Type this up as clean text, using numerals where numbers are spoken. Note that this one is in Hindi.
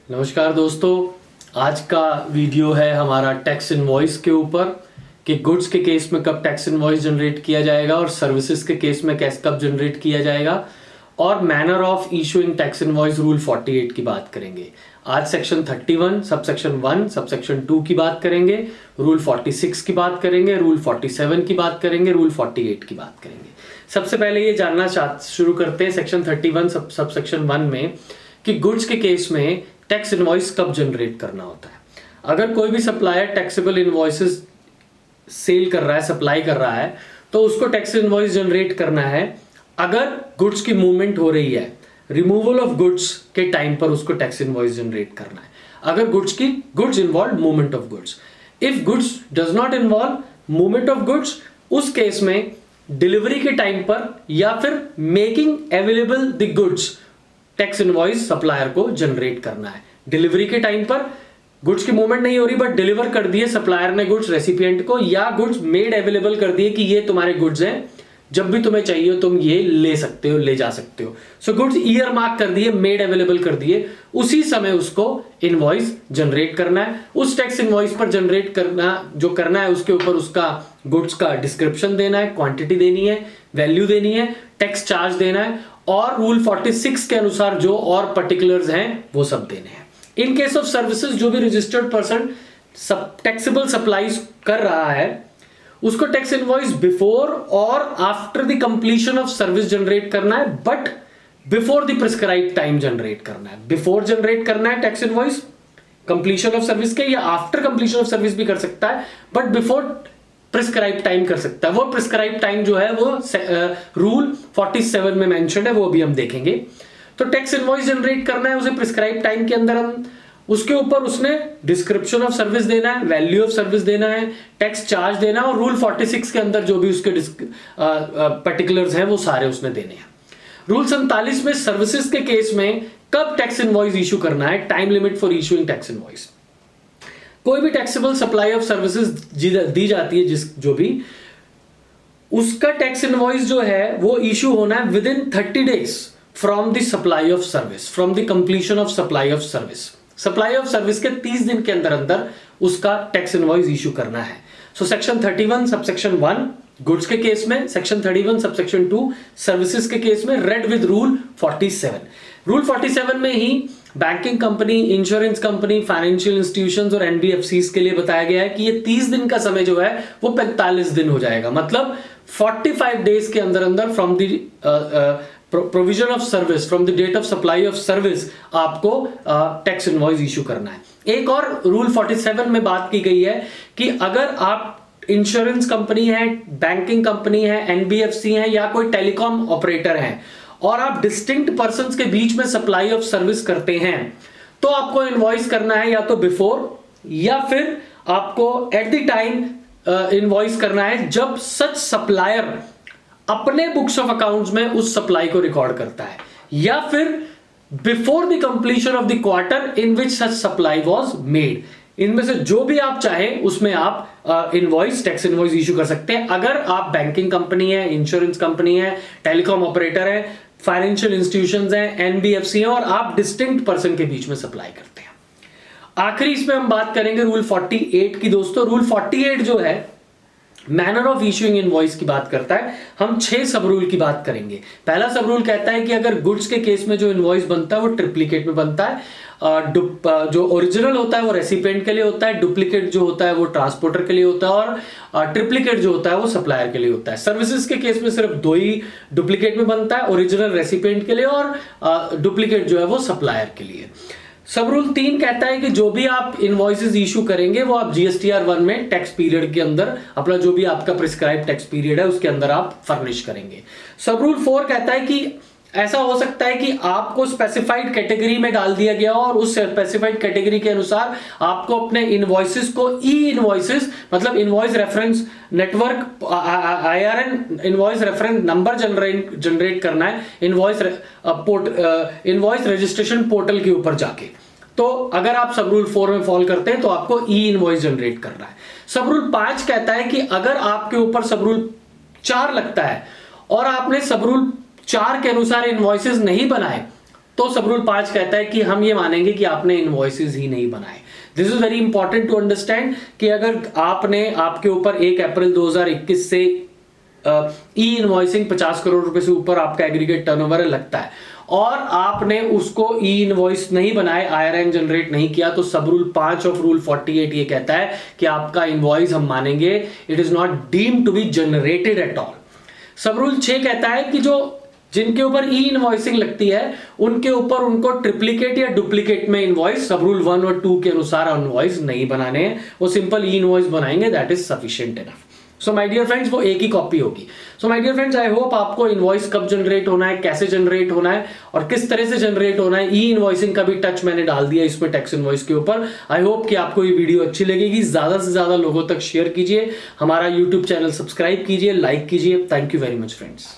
नमस्कार दोस्तों, आज का वीडियो है हमारा टैक्स इनवॉइस के ऊपर कि गुड्स के केस में कब टैक्स इनवॉइस जनरेट किया जाएगा और सर्विसेज के केस में कैसे कब जनरेट किया जाएगा और manner of issuing tax invoice rule 48 की बात करेंगे। आज सेक्शन 31 सबसेक्शन 1 सबसेक्शन 2 की बात करेंगे, रूल 46 की बात करेंगे, रूल 47 की बात करेंगे, रूल 48 की बात करेंगे। सबसे पहले ये जानना शुरू करते हैं सेक्शन 31 सबसेक्शन 1 में कि गुड्स के केस में टैक्स इनवॉइस कब जनरेट करना होता है। अगर कोई भी सप्लायर टैक्सेबल इनवॉइसेस सेल कर रहा है, सप्लाई कर रहा है, तो उसको टैक्स इनवॉइस जनरेट करना है अगर गुड्स की मूवमेंट हो रही है। रिमूवल ऑफ गुड्स के टाइम पर उसको टैक्स इनवॉइस जनरेट करना है अगर goods involve movement of goods. If goods does not involve movement of goods, उस केस में डिलीवरी के टाइम पर या फिर making available the goods tax invoice supplier को जनरेट करना है। डिलीवरी के टाइम पर गुड्स की मूवमेंट नहीं हो रही बट डिलीवर कर दिए सप्लायर ने गुड्स रेसिपिएंट को, या गुड्स मेड अवेलेबल कर दिए कि ये तुम्हारे गुड्स हैं, जब भी तुम्हें चाहिए हो तुम ये ले सकते हो, ले जा सकते हो। सो गुड्स ईयर मार्क कर दिए, मेड अवेलेबल कर दिए, उसी समय उसको इनवॉइस जनरेट करना है। उस टैक्स इनवॉइस पर जनरेट करना है उसके ऊपर उसका गुड्स का डिस्क्रिप्शन देना है, क्वांटिटी देनी है, वैल्यू देनी है, टैक्स चार्ज देना है और रूल 46 के अनुसार जो और पर्टिकुलर्स हैं वो सब देने हैं। इन केस ऑफ सर्विसेज जो भी रजिस्टर्ड पर्सन टैक्सेबल सप्लाईज कर रहा है उसको टैक्स इनवॉइस बिफोर और after the completion of service generate करना है, but before the prescribe time generate करना है। बिफोर जनरेट करना है tax invoice completion of service के, या आफ्टर कंप्लीशन ऑफ सर्विस भी कर सकता है, बट बिफोर प्रिस्क्राइब टाइम कर सकता है। वो प्रिस्क्राइब टाइम जो है वो रूल 47 में मेंशन है, वो अभी हम देखेंगे। तो टैक्स इनवॉइस जनरेट करना है उसे प्रिस्क्राइब टाइम के अंदर, हम उसके ऊपर उसने डिस्क्रिप्शन ऑफ सर्विस देना है, वैल्यू ऑफ सर्विस देना है, टैक्स चार्ज देना है और रूल 46 के अंदर जो भी उसके पर्टिकुलर्स हैं वो सारे उसने देने हैं। रूल 47 में सर्विसेज के केस में कब टैक्स इनवॉइस इशू करना है, time limit for issuing tax invoice. कोई भी टैक्सेबल सप्लाई ऑफ सर्विसेज दी जाती है जो भी, उसका टैक्स इनवॉइस जो है वो इशू होना है with in 30 days from the supply of service, from the completion of supply of service. Supply of service के 30 दिन के अंदर अंदर उसका टैक्स इनवॉइस इशू करना है। सो सेक्शन 31 सबसेक्शन 1 गुड्स के केस में, सेक्शन 31 सबसेक्शन 2 सर्विसेज के केस में, रेड विद रूल 47। रूल 47 में ही banking company, insurance company, financial institutions और एनबीएफसीज के लिए बताया गया है कि ये 30 दिन का समय जो है वो 45 दिन हो जाएगा। मतलब 45 डेज के अंदर अंदर from the provision of service, from the date of supply of service आपको टैक्स इनवॉइस इशू करना है। एक और रूल 47 में बात की गई है कि अगर आप इंश्योरेंस कंपनी है, बैंकिंग कंपनी है, एनबीएफसी है या कोई टेलीकॉम ऑपरेटर है और आप डिस्टिंक्ट पर्संस के बीच में सप्लाई ऑफ सर्विस करते हैं, तो आपको इनवॉइस करना है या तो बिफोर या फिर आपको एट द टाइम इनवॉइस करना है जब सच सप्लायर अपने बुक्स ऑफ अकाउंट्स में उस सप्लाई को रिकॉर्ड करता है, या फिर before the completion of the quarter in which such supply was made. इनमें से जो भी आप चाहें उसमें आप इनवॉइस, टैक्स इनवॉइस इशू कर सकते हैं। अगर आप बैंकिंग कंपनी है, इंश्योरेंस कंपनी है, टेलीकॉम ऑपरेटर है, फाइनेंशियल इंस्टीट्यूशंस हैं, एनबीएफसी हैं और आप डिस्टिंक्ट पर्सन के बीच में सप्लाई करते हैं। आखिरी इसमें हम बात करेंगे रूल 48 की। दोस्तों रूल 48 जो है मैनर ऑफ इशूइंग इनवॉइस की बात करता है। हम 6 सब रूल की बात करेंगे। पहला सब रूल कहता है कि अगर गुड्स के केस में जो इनवॉइस बनता है वो ट्रिप्लीकेट में बनता है। जो ओरिजिनल होता है वो रेसिपिएंट के लिए होता है, डुप्लीकेट जो होता है वो ट्रांसपोर्टर के लिए होता है और ट्रिप्लीकेट जो होता है वो सप्लायर के लिए होता है। सर्विसेज के केस में सिर्फ 2 ही डुप्लीकेट में बनता है, ओरिजिनल रेसिपिएंट के लिए और डुप्लीकेट जो है वो सप्लायर के लिए। सब रूल 3 कहता है कि जो भी आप इनवॉइसेस इशू करेंगे वो आप जीएसटीआर 1 में टैक्स पीरियड के अंदर अपना जो भी आपका प्रिस्क्राइब टैक्स पीरियड है उसके अंदर आप फर्निश करेंगे। सब रूल 4 कहता है कि ऐसा हो सकता है कि आपको स्पेसिफाइड कैटेगरी में डाल दिया गया हो और उस स्पेसिफाइड कैटेगरी के अनुसार आपको अपने इनवॉइसेस को ई इनवॉइसेस मतलब invoice reference network IRN invoice reference number generate करना है इनवॉइस रजिस्ट्रेशन पोर्टल के ऊपर जाके। तो अगर आप सब रूल 4 में फॉलो करते हैं तो आपको ई इनवॉइस जनरेट करना है। सब रूल 5 कहता है कि अगर आपके ऊपर सब रूल 4 लगता है और आपने सब रूल 4 के अनुसार इनवॉइसेस नहीं बनाए तो सब रूल 5 कहता है कि हम ये मानेंगे कि आपने इनवॉइसेस ही नहीं बनाए। This is very important to understand कि अगर आपके ऊपर 1 अप्रैल 2021 से ई इनवॉइसिंग 50 करोड़ रुपए से ऊपर आपका एग्रीगेट टर्नओवर लगता है और आपने उसको ई इनवॉइस नहीं बनाए, IRN जनरेट नहीं किया, तो सब रूल 5 ऑफ रूल 48 ये कहता है कि आपका इनवॉइस हम मानेंगे it is not deemed to be generated at all. सब रूल 6 कहता है कि जिनके ऊपर ई इनवॉइसिंग लगती है उनके ऊपर उनको ट्रिप्लीकेट या डुप्लीकेट में इनवॉइस सब रूल 1 और 2 के अनुसार इनवॉइस नहीं बनाने हैं, वो सिंपल ई इनवॉइस बनाएंगे, that is sufficient enough. So my dear friends, वो एक ही कॉपी होगी। So my dear friends, I hope आपको इनवॉइस कब जनरेट होना है, कैसे जनरेट होना है और किस तरह से जनरेट होना है, ई इनवॉइसिंग का भी टच मैंने डाल दिया इसमें टैक्स इनवॉइस के ऊपर। आई होप कि आपको ये वीडियो अच्छी लगेगी, ज्यादा से ज्यादा लोगों तक शेयर कीजिए, हमारा यूट्यूब चैनल सब्सक्राइब कीजिए, लाइक कीजिए। Thank you very much friends.